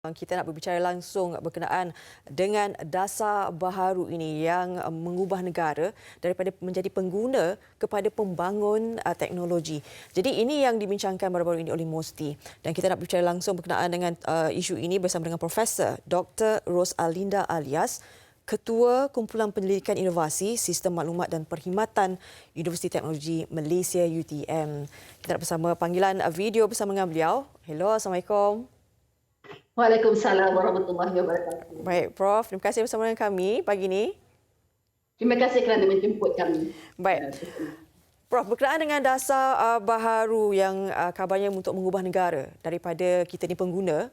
Kita nak berbicara langsung berkenaan dengan dasar baharu ini yang mengubah negara daripada menjadi pengguna kepada pembangun teknologi. Jadi ini yang dibincangkan baru-baru ini oleh Mosti. Dan kita nak berbicara langsung berkenaan dengan isu ini bersama dengan Profesor Dr. Rosalinda Alias, Ketua Kumpulan Penyelidikan Inovasi, Sistem Maklumat dan Perkhidmatan Universiti Teknologi Malaysia UTM. Kita nak bersama panggilan video bersama dengan beliau. Hello, Assalamualaikum. Waalaikumsalam warahmatullahi wabarakatuh. Baik, Prof. Terima kasih bersama dengan kami pagi ini. Terima kasih kerana menjemput kami. Baik. Prof, berkenaan dengan dasar baharu yang kabarnya untuk mengubah negara daripada kita ni pengguna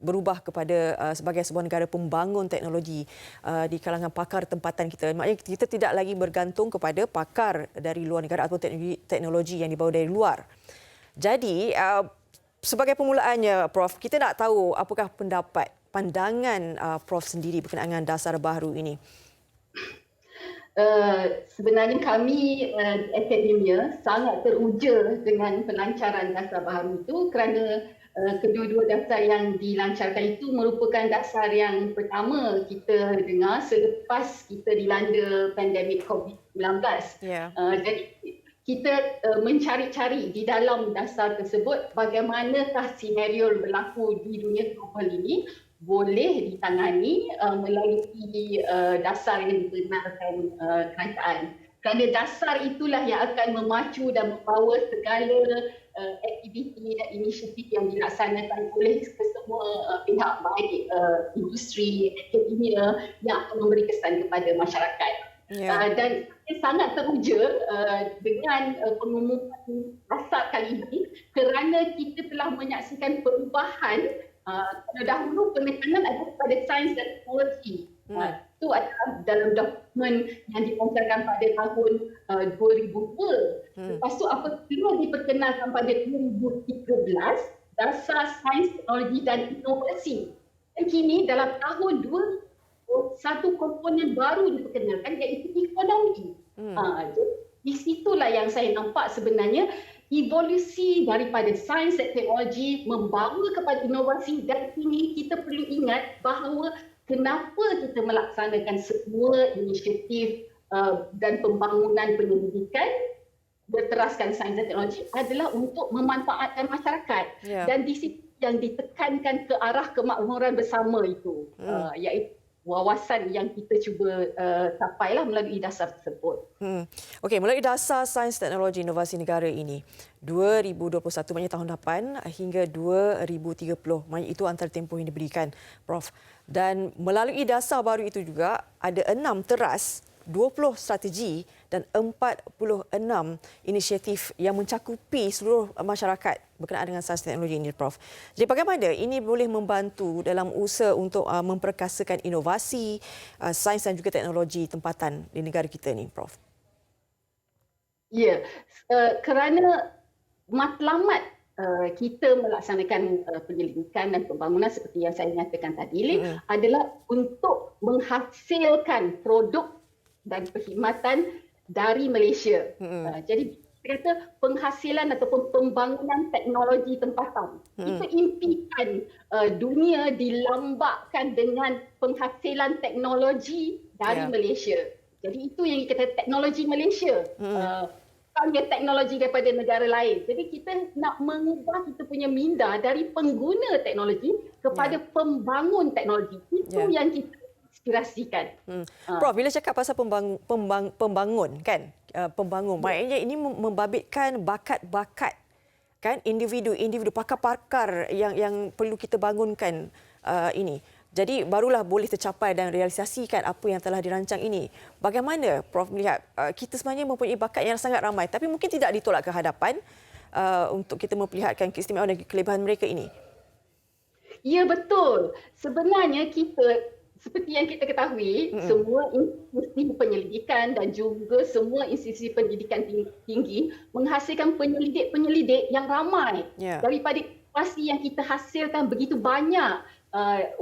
berubah kepada sebagai sebuah negara pembangun teknologi di kalangan pakar tempatan kita. Maknanya kita tidak lagi bergantung kepada pakar dari luar negara atau teknologi yang dibawa dari luar. Jadi, sebagai permulaannya, Prof, kita nak tahu apakah pandangan Prof sendiri berkenaan dengan dasar baharu ini. Sebenarnya kami akademia sangat teruja dengan pelancaran dasar baharu itu kerana kedua-dua dasar yang dilancarkan itu merupakan dasar yang pertama kita dengar selepas kita dilanda pandemik COVID-19. Yeah. Jadi kita mencari-cari di dalam dasar tersebut bagaimanakah senario berlaku di dunia global ini boleh ditangani melalui dasar yang dibenarkan kerajaan. Kerana dasar itulah yang akan memacu dan membawa segala aktiviti dan inisiatif yang dilaksanakan oleh kesemua pihak, baik industri, akademia yang akan memberi kesan kepada masyarakat. Yeah. Dan saya sangat teruja dengan pengumuman dasar kali ini kerana kita telah menyaksikan perubahan. Dahulu penekanan ada pada sains dan teknologi. Itu adalah dalam dokumen yang dilancarkan pada tahun 2002. Lepas tu apabila diperkenalkan pada 2013 dasar sains, teknologi dan inovasi. Dan kini dalam tahun 2021 satu komponen baru diperkenalkan iaitu ekonomi. Di situlah yang saya nampak sebenarnya evolusi daripada sains dan teknologi membawa kepada inovasi, dan ini kita perlu ingat bahawa kenapa kita melaksanakan semua inisiatif dan pembangunan penyelidikan berteraskan sains dan teknologi adalah untuk memanfaatkan masyarakat. Yeah. Dan di situ yang ditekankan ke arah kemakmuran bersama itu, iaitu wawasan yang kita cuba capailah melalui dasar tersebut. Okey, melalui dasar sains teknologi inovasi negara ini 2021 maknanya tahun depan hingga 2030, maknanya itu antara tempoh yang diberikan, Prof. Dan melalui dasar baru itu juga ada 6 teras, 20 strategi dan 46 inisiatif yang mencakupi seluruh masyarakat berkenaan dengan sains teknologi ini, Prof. Jadi bagaimana ini boleh membantu dalam usaha untuk memperkasakan inovasi, sains dan juga teknologi tempatan di negara kita ini, Prof? Ya, kerana matlamat kita melaksanakan penyelidikan dan pembangunan seperti yang saya nyatakan tadi adalah untuk menghasilkan produk dan perkhidmatan dari Malaysia. Jadi kita kata penghasilan ataupun pembangunan teknologi tempatan. Kita impikan dunia dilambakkan dengan penghasilan teknologi dari Malaysia. Jadi itu yang kita kata teknologi Malaysia. Bukannya teknologi daripada negara lain. Jadi kita nak mengubah kita punya minda dari pengguna teknologi kepada pembangun teknologi. Itu yang kita inspirasikan. Prof, bila cakap pasal pembangun kan, pembangun, maknanya ini membabitkan bakat-bakat kan, individu pakar-pakar yang perlu kita bangunkan ini. Jadi barulah boleh tercapai dan realisasikan apa yang telah dirancang ini. Bagaimana Prof melihat kita sebenarnya mempunyai bakat yang sangat ramai tapi mungkin tidak ditolak ke hadapan untuk kita memperlihatkan keistimewaan dan kelebihan mereka ini? Ya, betul. Sebenarnya kita seperti yang kita ketahui, semua institusi penyelidikan dan juga semua institusi pendidikan tinggi menghasilkan penyelidik-penyelidik yang ramai. Daripada inovasi yang kita hasilkan begitu banyak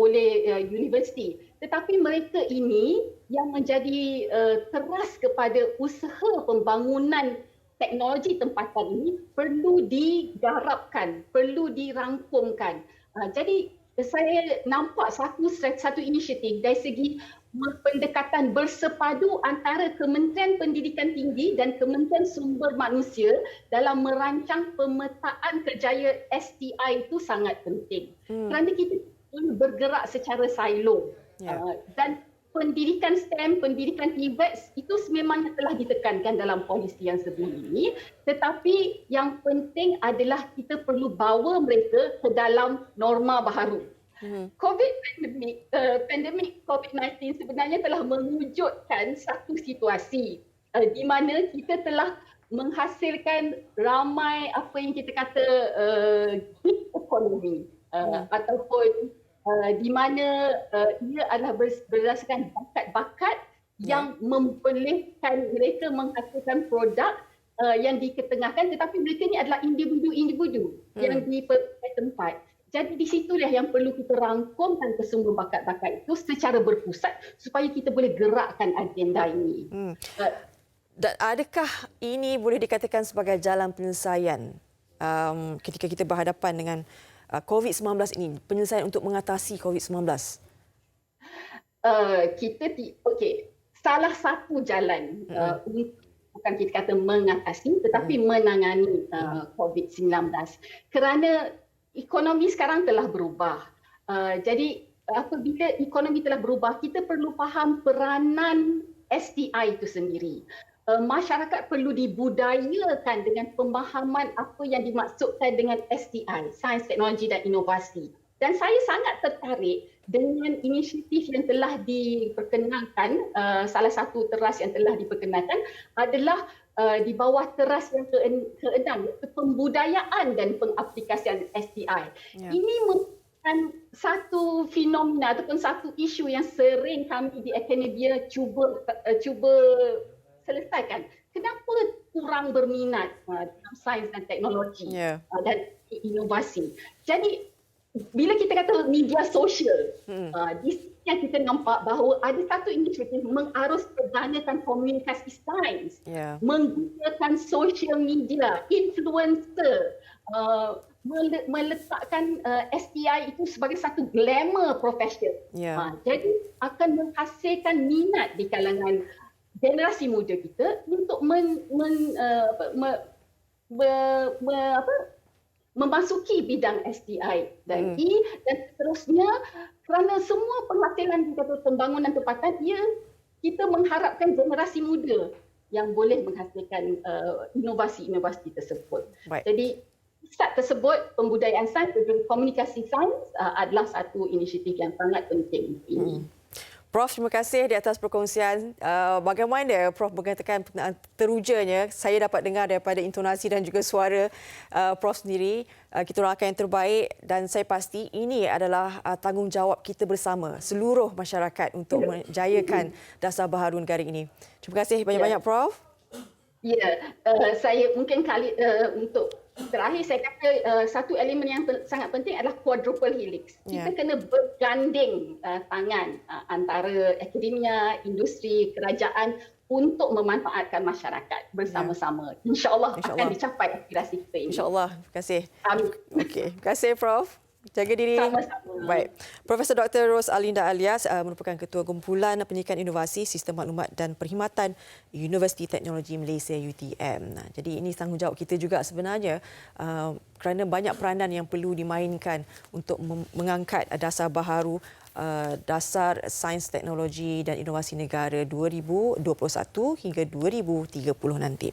oleh universiti. Tetapi mereka ini yang menjadi keras kepada usaha pembangunan teknologi tempatan ini perlu digarapkan, perlu dirangkumkan. Jadi saya nampak satu inisiatif dari segi pendekatan bersepadu antara Kementerian Pendidikan Tinggi dan Kementerian Sumber Manusia dalam merancang pemetaan kerjaya STI itu sangat penting. Kerana kita perlu bergerak secara silo. Dan pendidikan STEM, pendidikan TVET itu sememangnya telah ditekankan dalam polisi yang sebelum ini, tetapi yang penting adalah kita perlu bawa mereka ke dalam norma baharu. Pandemik COVID-19 sebenarnya telah mewujudkan satu situasi di mana kita telah menghasilkan ramai apa yang kita kata gig economy ataupun di mana ia adalah berdasarkan bakat-bakat yang membolehkan mereka menghasilkan produk yang diketengahkan, tetapi mereka ni adalah individu-individu yang di pelbagai tempat. Jadi di situlah yang perlu kita rangkumkan kesemua bakat-bakat itu secara berpusat supaya kita boleh gerakkan agenda ini. Dan adakah ini boleh dikatakan sebagai jalan penyelesaian ketika kita berhadapan dengan COVID-19 ini, penyelesaian untuk mengatasi COVID-19? Salah satu jalan bukan kita kata mengatasi tetapi menangani COVID-19. Kerana ekonomi sekarang telah berubah. Jadi apabila ekonomi telah berubah, kita perlu faham peranan STI itu sendiri. Masyarakat perlu dibudayakan dengan pemahaman apa yang dimaksudkan dengan STI, Sains, Teknologi dan Inovasi. Dan saya sangat tertarik dengan inisiatif yang telah diperkenalkan. Salah satu teras yang telah diperkenalkan adalah di bawah teras yang keenam, pembudayaan dan pengaplikasian STI. Ini merupakan satu fenomena ataupun satu isu yang sering kami di akademia cuba selesaikan. Kenapa kurang berminat dalam sains dan teknologi dan inovasi? Jadi bila kita kata media sosial, di sini yang kita nampak bahawa ada satu inisiatif mengarus perdanakan komunikasi sains, menggunakan social media, influencer, meletakkan STI itu sebagai satu glamour profession. Jadi akan menghasilkan minat di kalangan generasi muda kita untuk memasuki bidang STI dan dan seterusnya, kerana semua penghasilan di pembangunan tempatan kita mengharapkan generasi muda yang boleh menghasilkan inovasi-inovasi tersebut. Jadi pusat tersebut, pembudayaan sains dan komunikasi sains adalah satu inisiatif yang sangat penting ini. Prof, terima kasih di atas perkongsian. Bagaimana Prof mengatakan terujanya, saya dapat dengar daripada intonasi dan juga suara Prof sendiri, kita doakan yang terbaik dan saya pasti ini adalah tanggungjawab kita bersama, seluruh masyarakat untuk menjayakan dasar baharu negara ini. Terima kasih banyak-banyak Prof. Saya mungkin untuk terakhir saya kata satu elemen yang sangat penting adalah quadruple helix. Kita kena berganding tangan antara akademia, industri, kerajaan untuk memanfaatkan masyarakat bersama-sama. InsyaAllah akan dicapai aspirasi kita ini. InsyaAllah. Terima kasih. Amin. Okey, terima kasih Prof. Jaga diri. Sama-sama. Baik. Profesor Dr. Ros Alinda Alias merupakan Ketua Kumpulan Pendidikan Inovasi Sistem Maklumat dan Perkhidmatan Universiti Teknologi Malaysia UTM. Jadi ini tanggungjawab kita juga sebenarnya kerana banyak peranan yang perlu dimainkan untuk mengangkat dasar baharu dasar sains, teknologi dan inovasi negara 2021 hingga 2030 nanti.